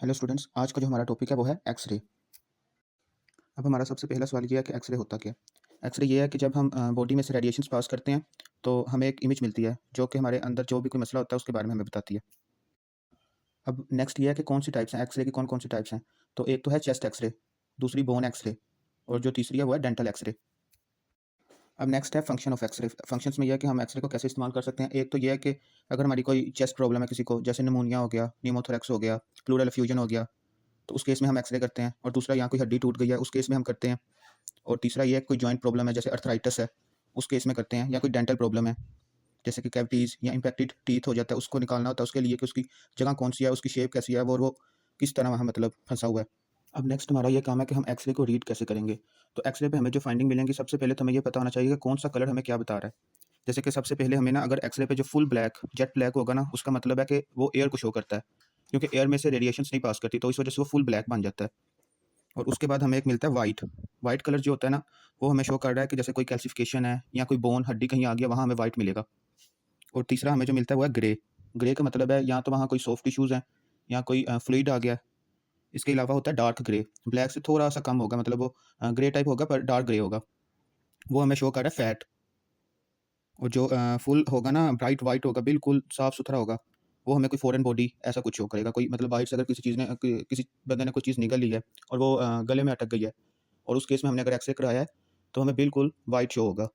Hello students, आज का जो हमारा टॉपिक है वो है एक्सरे। अब हमारा सबसे पहला सवाल ये है कि एक्सरे होता क्या है। एक्सरे ये है कि जब हम बॉडी में से रेडिएशंस पास करते हैं तो हमें एक इमेज मिलती है जो कि हमारे अंदर जो भी कोई मसला होता है उसके बारे में हमें बताती है। अब नेक्स्ट ये है कि कौन सी टाइप्स हैं एक्सरे की, कौन कौन सी टाइप्स हैं। तो एक तो है चेस्ट एक्सरे, दूसरी बोन एक्सरे, और जो तीसरी है वो है डेंटल एक्सरे। अब नेक्स्ट है फंक्शन ऑफ एक्सरे। फंक्शंस में यह है कि हम एक्सरे को कैसे इस्तेमाल कर सकते हैं। एक तो ये है कि अगर हमारी कोई चेस्ट प्रॉब्लम है किसी को, जैसे निमोनिया हो गया, न्यूमोथोरेक्स हो गया, प्लूरल एफ्यूजन हो गया, तो उस केस में हम एक्सरे करते हैं। और दूसरा, यहाँ कोई हड्डी टूट गई है उस केस में हम करते हैं। और तीसरा ये है कोई जॉइंट प्रॉब्लम है जैसे अर्थराइटिस है, उस केस में करते हैं। या कोई डेंटल प्रॉब्लम है जैसे कि कैविटीज़ या इम्पैक्टेड टीथ हो जाता है, उसको निकालना होता है, उसके लिए कि उसकी जगह कौन सी है, उसकी शेप कैसी है, वो किस तरह वहाँ मतलब फंसा हुआ है। अब नेक्स्ट हमारा ये काम है कि हम एक्सरे को रीड कैसे करेंगे। तो एक्सरे पे हमें जो फाइंडिंग मिलेंगी, सबसे पहले तो हमें ये पता होना चाहिए कि कौन सा कलर हमें क्या बता रहा है। जैसे कि सबसे पहले हमें ना, अगर एक्सरे पे जो फुल ब्लैक जेट ब्लैक होगा ना, उसका मतलब है कि वो एयर को शो करता है, क्योंकि एयर में से रेडिएशंस नहीं पास करती, तो इस वजह से वो फुल ब्लैक बन जाता है। और उसके बाद हमें एक मिलता है वाइट। वाइट कलर जो होता है ना, वो हमें शो कर रहा है कि जैसे कोई कैल्सिफिकेशन है या कोई बोन हड्डी कहीं आ गया, वहाँ हमें वाइट मिलेगा। और तीसरा हमें जो मिलता है वो है ग्रे। ग्रे का मतलब है या तो वहाँ कोई सॉफ्ट टिश्यूज़ हैं या कोई फ्लूइड आ गया। इसके अलावा होता है डार्क ग्रे, ब्लैक से थोड़ा सा कम होगा, मतलब वो ग्रे टाइप होगा पर डार्क ग्रे होगा, वो हमें शो कर रहा है फैट। और जो फुल होगा ना, ब्राइट वाइट होगा, बिल्कुल साफ़ सुथरा होगा, वो हमें कोई फॉरेन बॉडी ऐसा कुछ शो करेगा। कोई मतलब बाहर से अगर किसी चीज़ ने किसी बंदे ने कोई चीज़ निगल ली है और वो गले में अटक गई है, और उस केस में हमने अगर एक्सरे कराया है तो हमें बिल्कुल वाइट शो होगा।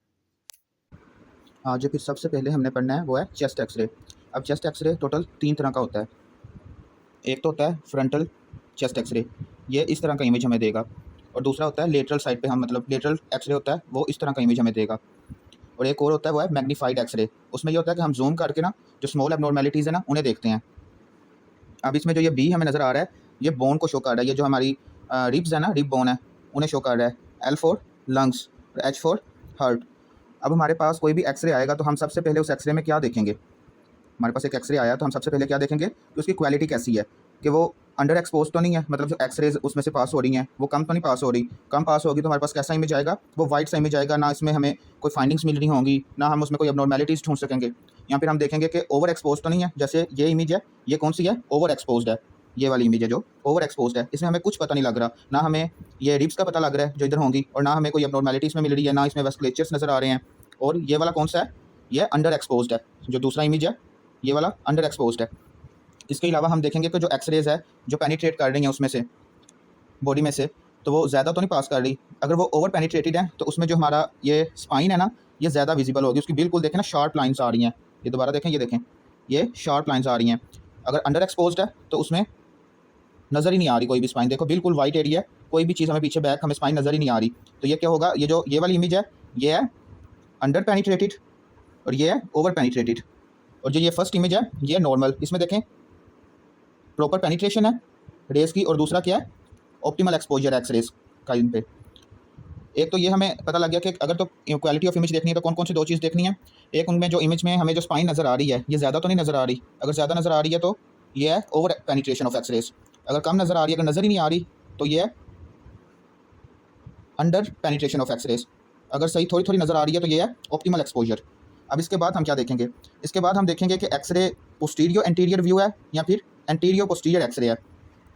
आज जो फिर सबसे पहले हमने पढ़ना है वो है चेस्ट एक्सरे। अब चेस्ट एक्सरे टोटल 3 तरह का होता है। एक तो होता है फ्रंटल चेस्ट एक्सरे, ये इस तरह का इमेज हमें देगा। और दूसरा होता है लेटरल साइड पे, हम मतलब लेटरल एक्सरे होता है, वो इस तरह का इमेज हमें देगा। और एक और होता है वो है मैग्नीफाइड एक्सरे। उसमें ये होता है कि हम जूम करके ना जो स्मॉल एबनॉर्मेलिटीज़ है ना, उन्हें देखते हैं। अब इसमें जो ये बी हमें नज़र आ रहा है, ये बोन को शो कर रहा है। ये जो हमारी रिब्स है ना, रिब बोन है, उन्हें शो कर रहा है। एल फॉर लंग्स और एच फॉर हार्ट। अब हमारे पास कोई भी एक्सरे आएगा तो हम सबसे पहले उस एक्सरे में क्या देखेंगे। हमारे पास एक एक्सरे आया तो हम सबसे पहले क्या देखेंगे कि उसकी क्वालिटी कैसी है, कि वो अंडर एक्सपोज तो नहीं है, मतलब जो एक्सरेज उसमें से पास हो रही हैं वो कम तो नहीं पास हो रही। कम पास होगी तो हमारे पास कैसा इमेज आएगा, वो वाइट सा इमेज आएगा। ना इसमें हमें कोई फाइंडिंग्स मिल रही होंगी, ना हम उसमें कोई अबनॉर्मेलिटीज़ ढूंढ सकेंगे। या फिर हम देखेंगे कि ओवर एक्सपोज तो नहीं है, जैसे ये इमेज है, ये कौन सी है, ओवर एक्सपोज है। ये वाली इमेज है जो ओवर एक्सपोज है, इसमें हमें कुछ पता नहीं लग रहा। ना हमें ये रिब्स का पता लग रहा है जो इधर होंगी, और ना हमें कोई अबनॉर्मेलिटी इसमें मिल रही है, ना इसमें वेस्कुलेचर्स नज़र आ रहे हैं। और ये वाला कौन सा है, ये अंडर एक्सपोज है। जो दूसरा इमेज है ये वाला अंडर एक्सपोज्ड है। इसके अलावा हम देखेंगे कि जो एक्सरेज है जो पेनिट्रेट कर रही हैं उसमें से, बॉडी में से, तो वो ज़्यादा तो नहीं पास कर रही। अगर वो ओवर पेनिट्रेटेड है तो उसमें जो हमारा ये स्पाइन है ना, ये ज़्यादा विजिबल होगी। उसकी बिल्कुल देखें ना, शार्प लाइन्स आ रही हैं। ये दोबारा देखें, ये देखें, ये शार्प लाइन्स आ रही हैं। अगर अंडर एक्सपोज्ड है तो उसमें नज़र ही नहीं आ रही कोई भी स्पाइन। देखो बिल्कुल वाइट एरिया है, कोई भी चीज़ हमें पीछे बैक हमें स्पाइन नज़र ही नहीं आ रही। तो ये क्या होगा, ये जो ये वाली इमेज है ये है अंडर पेनिट्रेटेड, और ये है ओवर पेनिट्रेटेड। और जो ये फर्स्ट इमेज है ये है नॉर्मल। इसमें देखें प्रॉपर पेनिट्रेशन है रेस की, और दूसरा क्या है, ऑप्टिमल एक्सपोजर एक्स रेस का इन पे। एक तो ये हमें पता लग गया कि अगर तो क्वालिटी ऑफ इमेज देखनी है तो कौन कौन सी दो चीज़ देखनी है। एक, उनमें जो इमेज में हमें जो स्पाइन नज़र आ रही है ये ज़्यादा तो नहीं नज़र आ रही। अगर ज़्यादा नज़र आ रही है तो ये है over penetration of X rays. अगर कम नज़र आ रही है, अगर नज़र ही नहीं आ रही, तो ये है under penetration of X rays. अगर सही थोड़ी थोड़ी नज़र आ रही है तो ये है ऑप्टिमल एक्सपोजर। अब इसके बाद हम क्या देखेंगे, इसके बाद हम देखेंगे कि एक्सरे पोस्टीरियो एंटीरियर व्यू है या फिर एंटीरियो पोस्टीरियर एक्सरे है।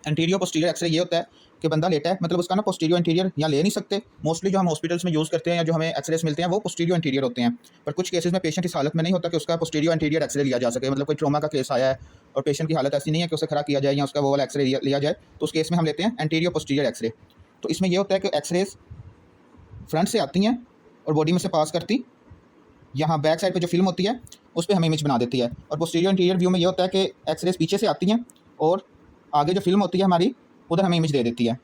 एंटीरियो पोस्टीरियर एक्सरे ये होता है कि बंदा लेटा है, मतलब उसका ना पोस्टीरियो एंटीरियर यहाँ ले नहीं सकते। मोस्टली जो हम हॉस्पिटल्स में यूज़ करते हैं या जो हमें एक्सरेस मिलते हैं वो पोस्टीरियो एंटीरियर होते हैं। पर कुछ केसेस में पेशेंट इस हालत में नहीं होता कि उसका पोस्टीरियो एंटीरियर एक्सरे लिया जा सके। मतलब कोई ट्रॉमा का केस आया है और पेशेंट की हालत ऐसी नहीं है कि उसे खड़ा किया जाए या उसका वो वाला एक्सरे लिया जाए, तो उस केस में हम लेते हैं एंटीरियो पोस्टीरियर एक्सरे। तो इसमें यह होता है कि एक्सरेज फ्रंट से आती हैं और बॉडी में से पास करती, यहाँ बैक साइड पे जो फिल्म होती है उस पर हमें इमेज बना देती है। और पोस्टीरियर इंटीरियर व्यू में ये होता है कि एक्सरेज पीछे से आती हैं और आगे जो फिल्म होती है हमारी उधर हमें इमेज दे देती है।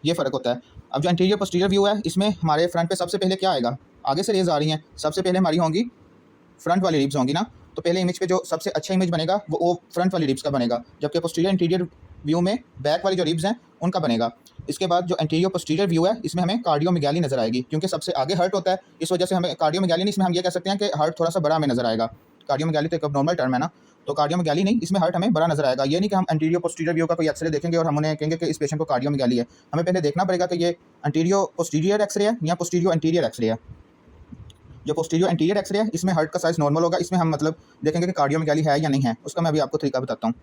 ये फ़र्क होता है। अब जो इंटीरियर पोस्टीरियर व्यू है, इसमें हमारे फ्रंट पे सबसे पहले क्या आएगा, आगे से रेज आ रही हैं, सबसे पहले हमारी होंगी फ्रंट वाली रिब्स होंगी ना, तो पहले इमेज पे जो सबसे अच्छा इमेज बनेगा वो फ्रंट वाली रिब्स का बनेगा। जबकि पोस्टीरियर इंटीरियर व्यू में बैक वाली जो रिब्स हैं उनका बनेगा। इसके बाद जो एंटीरियर पोस्टीरियर व्यू है इसमें हमें कार्डियोमेगाली नज़र आएगी, क्योंकि सबसे आगे हर्ट होता है, इस वजह से हमें कार्डियोमेगाली नहीं, इसमें हम ये कह सकते हैं कि हर्ट थोड़ा सा बड़ा हमें नज़र आएगा। कार्डियोमेगाली तो एक नॉर्मल टर्म है ना, तो कार्डियोमेगाली नहीं, इसमें हर्ट हमें बड़ा नज़र आएगा। ये नहीं कि हम एंटीरियर पोस्टीरियर व्यू का कोई एक्सरे देखेंगे और हम उन्हें कहेंगे कि इस पेशेंट को कार्डियोमेगाली है। हमें पहले देखना पड़ेगा कि ये एंटीरियर पोस्टीरियर एक्सरे है या पोस्टीरियर एंटीरियर एक्सरे है। जो पोस्टीरियर एंटीरियर एक्सरे है इसमें हर्ट का साइज़ नॉर्मल होगा। इसमें हम मतलब देखेंगे कि कार्डियोमेगाली है या नहीं है, उसका मैं अभी आपको तरीका बताता हूँ।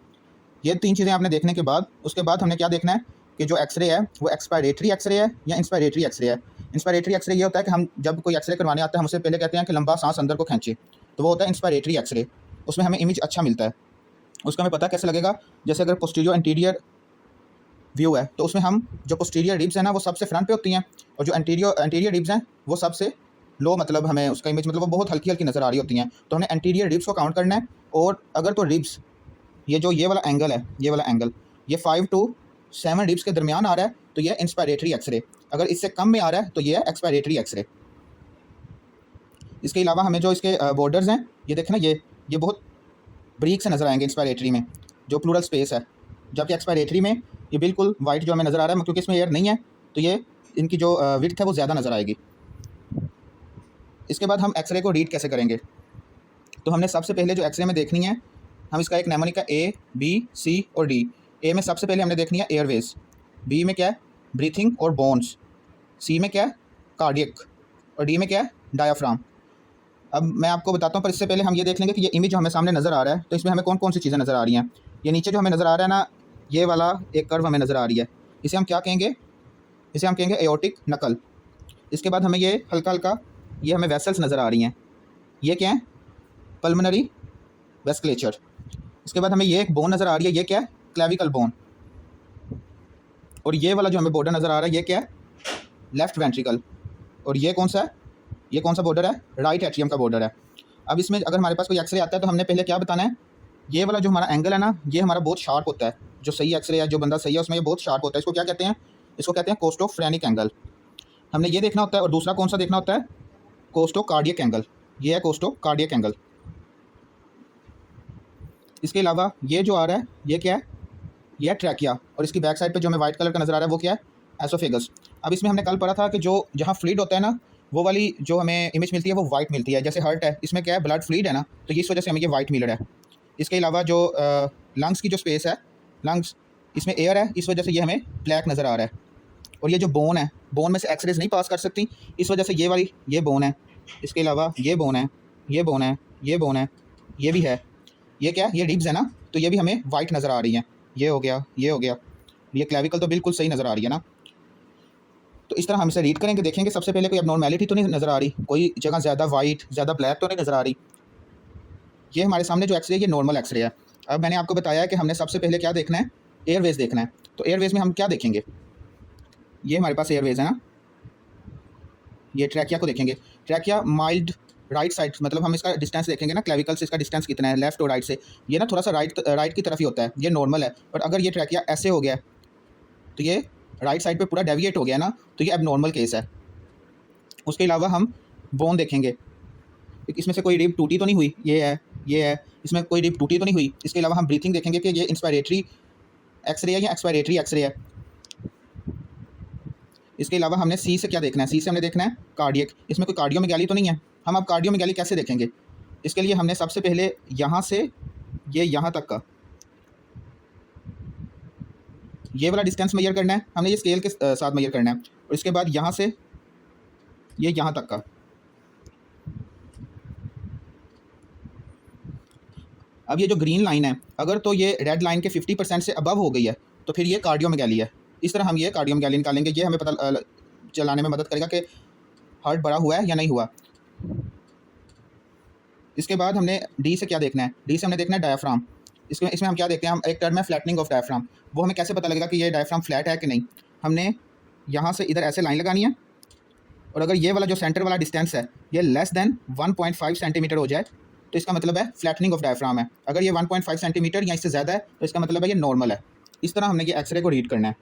ये 3 चीज़ें आपने देखने के बाद उसके बाद हमने क्या देखना है कि जो एक्सरे है वो एक्सपायरेटरी एक्सरे है या इंस्पायरेटरी एक्सरे है। इंस्पायरेटरी एक्सरे ये होता है कि हम जब कोई एक्सरे करवाने आते हैं हम उससे पहले कहते हैं कि लंबा सांस अंदर को खींचे, तो वो होता है इंस्पायरेटरी एक्सरे। उसमें हमें इमेज अच्छा मिलता है। उसका हमें पता कैसे लगेगा, जैसे अगर पोस्टीरियर एंटीरियर व्यू है तो उसमें हम जो पोस्टीरियर रिब्स हैं ना वो सबसे फ्रंट पे होती हैं, और जो एंटीरियर रिब्स हैं वो सबसे लो, मतलब हमें उसका इमेज मतलब वो बहुत हल्की हल्की नज़र आ रही होती हैं। तो हमने एंटीरियर रिब्स को काउंट करना है, और अगर तो रिब्स ये वाला एंगल है, ये वाला एंगल ये 5 to 7 रिब्स के दरमियान आ रहा है तो ये इंस्पायरेटरी एक्सरे। अगर इससे कम में आ रहा है तो ये है एक्सपायरेटरी एक्सरे। इसके अलावा हमें जो इसके बॉर्डर्स हैं ये देखें ना, ये बहुत ब्रीक से नज़र आएंगे इंस्पायरेटरी में, जो प्लूरल स्पेस है, जबकि एक्सपायरेटरी में ये बिल्कुल वाइट जो हमें नज़र आ रहा है, क्योंकि इसमें एयर नहीं है तो ये इनकी जो विड्थ है वो ज़्यादा नज़र आएगी। इसके बाद हम एक्सरे को रीड कैसे करेंगे, तो हमने सबसे पहले जो एक्सरे में देखनी है, हम इसका एक नेमोनिक है A, B, C और D। ए में सबसे पहले हमने देखनी है एयरवेज, बी में क्या है ब्रीथिंग और बोन्स, सी में क्या है कार्डियक, और डी में क्या है डायाफ्राम। अब मैं आपको बताता हूँ, पर इससे पहले हम ये देख लेंगे कि ये इमेज जो हमें सामने नज़र आ रहा है तो इसमें हमें कौन कौन सी चीज़ें नज़र आ रही हैं। ये नीचे जो हमें नज़र आ रहा है ना, ये वाला एक कर्व हमें नज़र आ रही है, इसे हम क्या कहेंगे, इसे हम कहेंगे एओर्टिक नकल। इसके बाद हमें ये हल्का हल्का ये हमें वेसल्स नज़र आ रही हैं, ये क्या है पल्मोनरी वेस्कुलेचर। इसके बाद हमें ये एक बोन नज़र आ रही है, ये क्या है क्लेविकल बोन। और ये वाला जो हमें बॉर्डर नज़र आ रहा है ये क्या है लेफ्ट वेंट्रिकल। और ये कौन सा है, ये कौन सा बॉर्डर है राइट एट्रियम का बॉर्डर है। अब इसमें अगर हमारे पास कोई एक्सरे आता है तो हमने पहले क्या बताना है, ये वाला जो हमारा एंगल है ना ये हमारा बहुत शार्प होता है, जो सही एक्सरे है जो बंदा सही है उसमें ये बहुत शार्प होता है। इसको क्या कहते हैं, इसको कहते हैं कोस्टोफ्रेनिक एंगल, हमने ये देखना होता है। और दूसरा कौन सा देखना होता है कोस्टोकार्डियक एंगल, ये है कोस्टोकार्डियक एंगल। इसके अलावा ये जो आ रहा है ये क्या है, ये है ट्रैकिया, और इसकी बैक साइड पे जो हमें वाइट कलर का नज़र आ रहा है वो क्या है एसोफेगस। अब इसमें हमने कल पढ़ा था कि जो जहाँ फ्लूइड होता है ना वो वाली जो हमें इमेज मिलती है वो वाइट मिलती है, जैसे हार्ट है इसमें क्या है ब्लड फ्लूइड है ना, तो इस वजह से हमें ये वाइट मिल रहा है। इसके अलावा जो लंग्स की जो स्पेस है, लंग्स इसमें एयर है इस वजह से ये हमें ब्लैक नज़र आ रहा है। और ये जो बोन है, बोन में से एक्सरेज नहीं पास कर सकती इस वजह से ये वाली ये बोन है। इसके अलावा ये बोन है, ये बोन है, ये बोन है, ये भी है, ये क्या है ये रिब्स है ना, तो ये भी हमें वाइट नज़र आ रही हैं। ये हो गया, ये हो गया, ये क्लेविकल तो बिल्कुल सही नज़र आ रही है ना। तो इस तरह हम इसे रीड करेंगे, देखेंगे सबसे पहले कोई अबनॉर्मैलिटी तो नहीं नज़र आ रही, कोई जगह ज़्यादा वाइट ज़्यादा ब्लैक तो नहीं नज़र आ रही। ये हमारे सामने जो एक्सरे है ये नॉर्मल एक्सरे है। अब मैंने आपको बताया है कि हमने सबसे पहले क्या देखना है एयरवेज देखना है, तो एयरवेज में हम क्या देखेंगे, ये हमारे पास एयरवेज है ना, ये ट्रैकिया को देखेंगे। ट्रैकिया माइल्ड राइट साइड, मतलब हम इसका डिस्टेंस देखेंगे ना क्लेविकल से इसका डिस्टेंस कितना है लेफ्ट और राइट से, ये ना थोड़ा सा राइट की तरफ ही होता है, ये नॉर्मल है। और अगर ये ट्रैकिया ऐसे हो गया तो ये राइट साइड पे पूरा डेविएट हो गया ना, तो ये एबनॉर्मल केस है। उसके अलावा हम बोन देखेंगे, इसमें से कोई रिब टूटी तो नहीं हुई, ये है, इसमें कोई रिब टूटी तो नहीं हुई। इसके अलावा हम ब्रीथिंग देखेंगे कि ये इंस्पायरेटरी एक्सरे है या एक्सपायरेटरी एक्सरे है। इसके अलावा हमने सी से क्या देखना है, सी से हमने देखना है कार्डियक, इसमें कोई कार्डियोमेगाली तो नहीं है। हम अब कार्डियोमेगाली कैसे देखेंगे, इसके लिए हमने सबसे पहले यहाँ से ये यहाँ तक का ये वाला डिस्टेंस मेजर करना है, हमने ये स्केल के साथ मेजर करना है। और इसके बाद यहाँ से ये यहाँ तक का, अब ये जो ग्रीन लाइन है अगर तो ये रेड लाइन के 50% से अबव हो गई है तो फिर ये कार्डियोमेगाली है। इस तरह हम ये कार्डियोमेगाली निकालेंगे, ये हमें पता चलाने में मदद करेगा कि हार्ट बड़ा हुआ है या नहीं हुआ। इसके बाद हमने डी से क्या देखना है, डी से हमने देखना है डायाफ्राम। इसमें हम क्या देखते हैं, हम एक टर्म है फ्लैटनिंग ऑफ डायाफ्राम, वो हमें कैसे पता लगेगा कि ये डायाफ्राम फ्लैट है कि नहीं। हमने यहाँ से इधर ऐसे लाइन लगानी है, और अगर ये वाला जो सेंटर वाला डिस्टेंस है ये लेस देन 1.5 सेंटीमीटर हो जाए तो इसका मतलब है फ्लैटनिंग ऑफ डायफ्राम है। अगर ये 1.5 सेंटीमीटर या इससे ज़्यादा है तो इसका मतलब है ये नॉर्मल है। इस तरह हमने ये एक्सरे को रीड करना है।